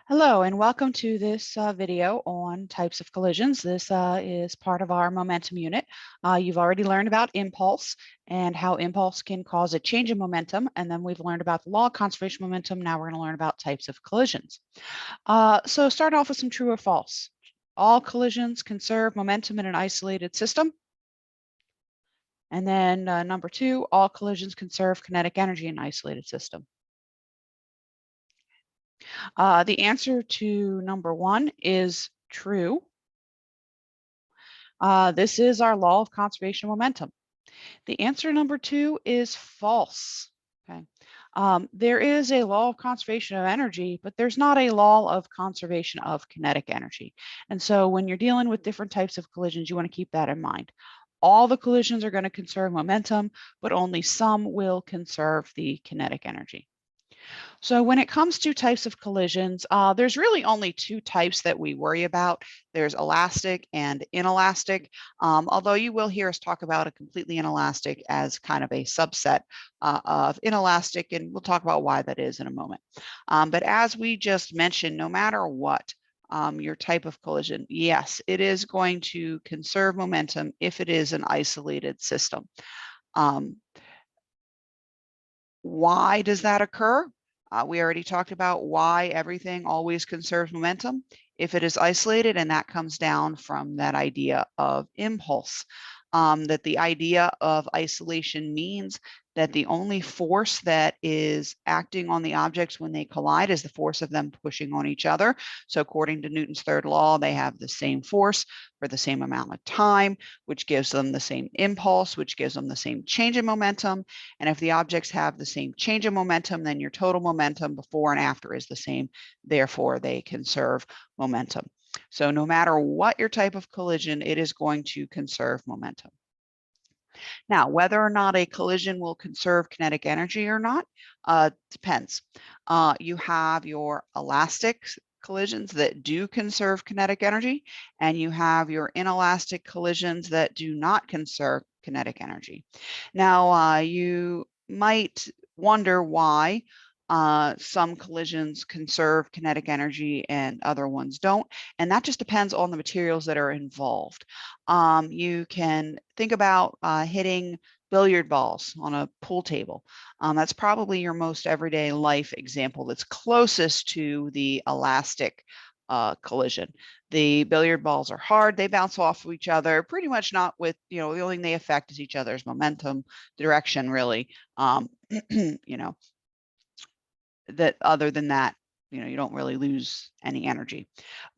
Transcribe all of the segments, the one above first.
Hello and welcome to this video on types of collisions. This is part of our momentum unit. You've already learned about impulse and how impulse can cause a change in momentum, and then we've learned about the law of conservation of momentum. Now we're going to learn about types of collisions. So start off with some true or false. All collisions conserve momentum in an isolated system. And then number two, all collisions conserve kinetic energy in an isolated system. The answer to number one is true. This is our law of conservation of momentum. The answer number two is false. Okay. There is a law of conservation of energy, but there's not a law of conservation of kinetic energy. And so when you're dealing with different types of collisions, you want to keep that in mind. All the collisions are going to conserve momentum, but only some will conserve the kinetic energy. So when it comes to types of collisions, there's really only two types that we worry about. There's elastic and inelastic, although you will hear us talk about a completely inelastic as kind of a subset of inelastic, and we'll talk about why that is in a moment. But as we just mentioned, no matter what, your type of collision, yes, it is going to conserve momentum if it is an isolated system. Why does that occur? We already talked about why everything always conserves momentum if it is isolated, and that comes down from that idea of impulse. That the idea of isolation means that the only force that is acting on the objects when they collide is the force of them pushing on each other. So according to Newton's third law, they have the same force for the same amount of time, which gives them the same impulse, which gives them the same change in momentum. And if the objects have the same change in momentum, then your total momentum before and after is the same. Therefore, they conserve momentum. So no matter what your type of collision, it is going to conserve momentum. Now, whether or not a collision will conserve kinetic energy or not depends. You have your elastic collisions that do conserve kinetic energy, and you have your inelastic collisions that do not conserve kinetic energy. Now, you might wonder why some collisions conserve kinetic energy and other ones don't. And that just depends on the materials that are involved. You can think about hitting billiard balls on a pool table. That's probably your most everyday life example that's closest to the elastic collision. The billiard balls are hard. They bounce off of each other, pretty much not with, the only thing they affect is each other's momentum, direction, really. That other than that, you don't really lose any energy.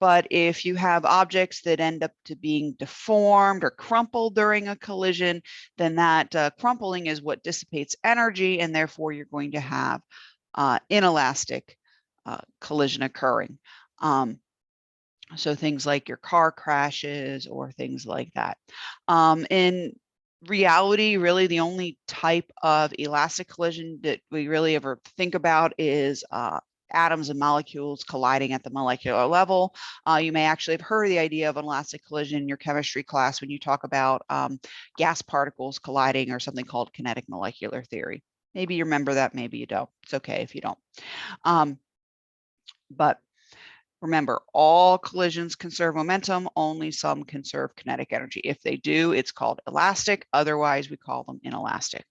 But if you have objects that end up to being deformed or crumpled during a collision, then that crumpling is what dissipates energy, and therefore you're going to have inelastic collision occurring. So things like your car crashes or things like that. In reality, really the only type of elastic collision that we really ever think about is atoms and molecules colliding at the molecular level. You may actually have heard the idea of an elastic collision in your chemistry class when you talk about gas particles colliding, or something called kinetic molecular theory. Maybe you remember that, maybe you don't. It's okay if you don't. But remember, all collisions conserve momentum, only some conserve kinetic energy. If they do, it's called elastic. Otherwise, we call them inelastic.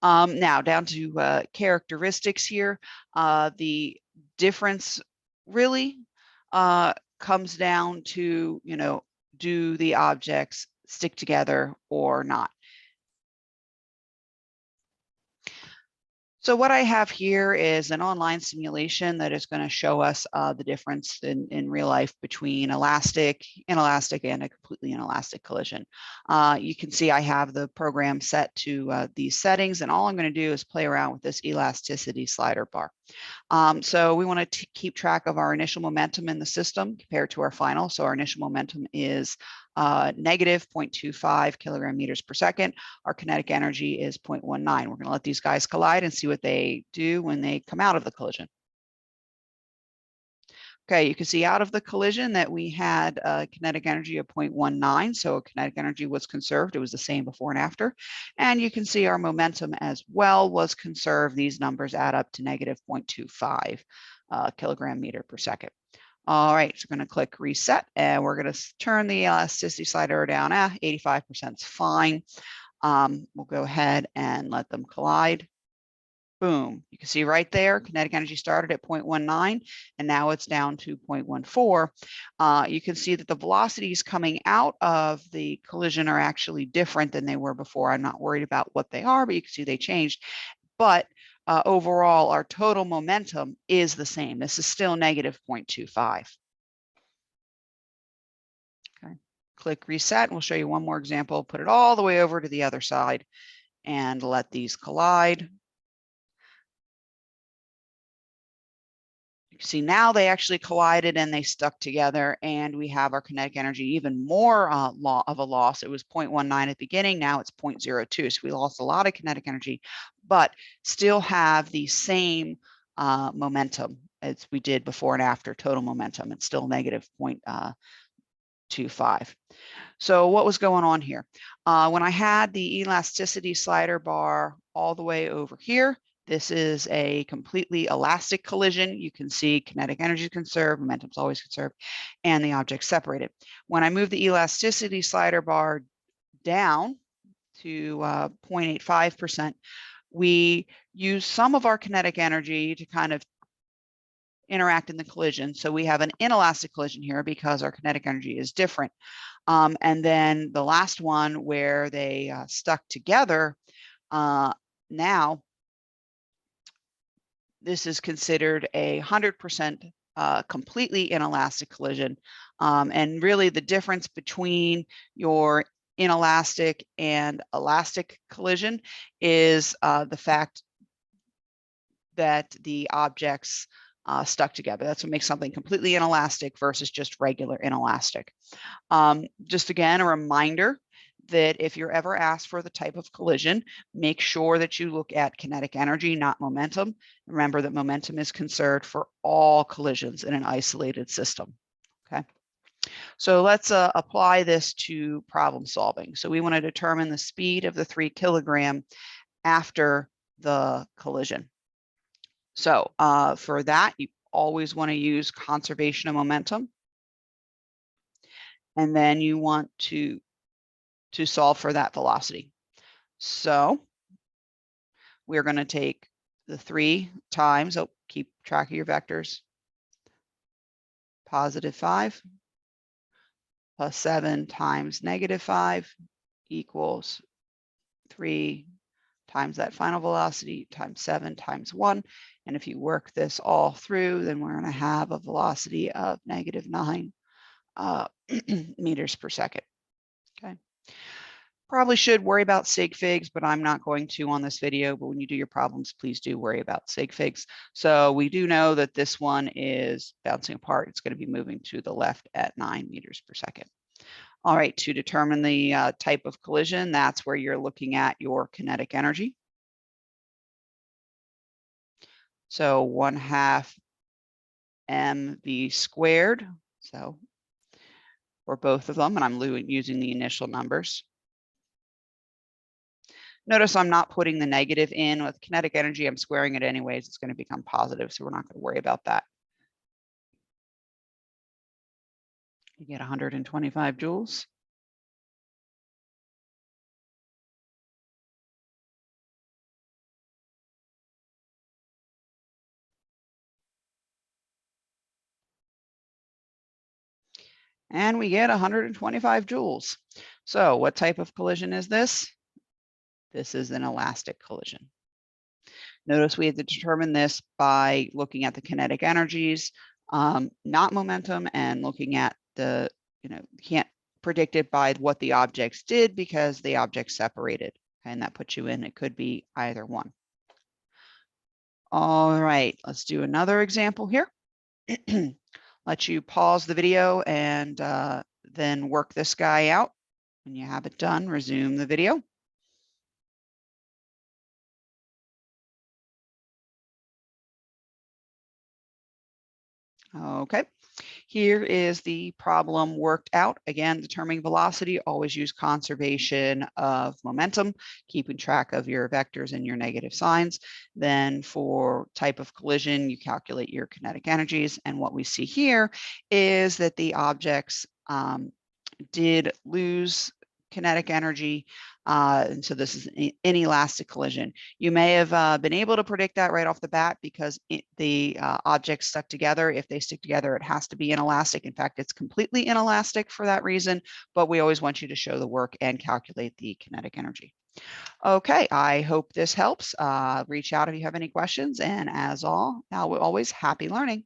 Now, down to characteristics here. The difference really comes down to, do the objects stick together or not? So what I have here is an online simulation that is going to show us the difference in real life between elastic, inelastic, and a completely inelastic collision. You can see I have the program set to these settings, and all I'm going to do is play around with this elasticity slider bar. So we want to keep track of our initial momentum in the system compared to our final. So our initial momentum is negative 0.25 kilogram meters per second. Our kinetic energy is 0.19. We're going to let these guys collide and see what they do when they come out of the collision. Okay, you can see out of the collision that we had a kinetic energy of 0.19, so kinetic energy was conserved. It was the same before and after. And you can see our momentum as well was conserved. These numbers add up to negative 0.25 kilogram meter per second. All right, so we're going to click reset, and we're going to turn the elasticity slider down. 85% is fine. We'll go ahead and let them collide. Boom. You can see right there, kinetic energy started at 0.19, and now it's down to 0.14. You can see that the velocities coming out of the collision are actually different than they were before. I'm not worried about what they are, but you can see they changed. But overall, our total momentum is the same. This is still negative 0.25. Okay. Click reset, and we'll show you one more example. Put it all the way over to the other side and let these collide. You can see now they actually collided and they stuck together, and we have our kinetic energy even more of a loss. It was 0.19 at the beginning. Now it's 0.02. So we lost a lot of kinetic energy, but still have the same momentum as we did before and after total momentum. It's still negative 0.25. So what was going on here? When I had the elasticity slider bar all the way over here, this is a completely elastic collision. You can see kinetic energy conserved, momentum's always conserved, and the object separated. When I move the elasticity slider bar down to 0.85%, we use some of our kinetic energy to kind of interact in the collision. So we have an inelastic collision here because our kinetic energy is different. And then the last one where they stuck together, now this is considered 100% completely inelastic collision. And really the difference between your inelastic and elastic collision is the fact that the objects stuck together. That's what makes something completely inelastic versus just regular inelastic. Just again, a reminder that if you're ever asked for the type of collision, make sure that you look at kinetic energy, not momentum. Remember that momentum is conserved for all collisions in an isolated system. Okay. So let's apply this to problem solving. So we want to determine the speed of the 3 kilogram after the collision. So for that, you always want to use conservation of momentum. And then you want to solve for that velocity. So we're going to take the 3 times, keep track of your vectors, positive 5 plus 7 times negative 5 equals 3 times that final velocity times 7 times 1. And if you work this all through, then we're going to have a velocity of negative 9 meters per second. Okay. Probably should worry about sig figs, but I'm not going to on this video. But when you do your problems, please do worry about sig figs. So we do know that this one is bouncing apart. It's going to be moving to the left at 9 meters per second. All right, to determine the type of collision, that's where you're looking at your kinetic energy. So 1/2 mv squared. So for both of them, and I'm using the initial numbers. Notice I'm not putting the negative in. With kinetic energy, I'm squaring it anyways. It's going to become positive, so we're not going to worry about that. You get 125 joules. And we get 125 joules. So what type of collision is this? This is an elastic collision. Notice we have to determine this by looking at the kinetic energies, not momentum, and looking at the, can't predict it by what the objects did because the objects separated. And that puts you in, it could be either one. All right, let's do another example here. Let you pause the video and then work this guy out. When you have it done, resume the video. Okay. Here is the problem worked out. Again, determining velocity, always use conservation of momentum, keeping track of your vectors and your negative signs. Then for type of collision, you calculate your kinetic energies. And what we see here is that the objects did lose kinetic energy. And so this is an inelastic collision. You may have been able to predict that right off the bat because the objects stuck together. If they stick together, it has to be inelastic. In fact, it's completely inelastic for that reason, but we always want you to show the work and calculate the kinetic energy. Okay, I hope this helps. Reach out if you have any questions. And as always, happy learning.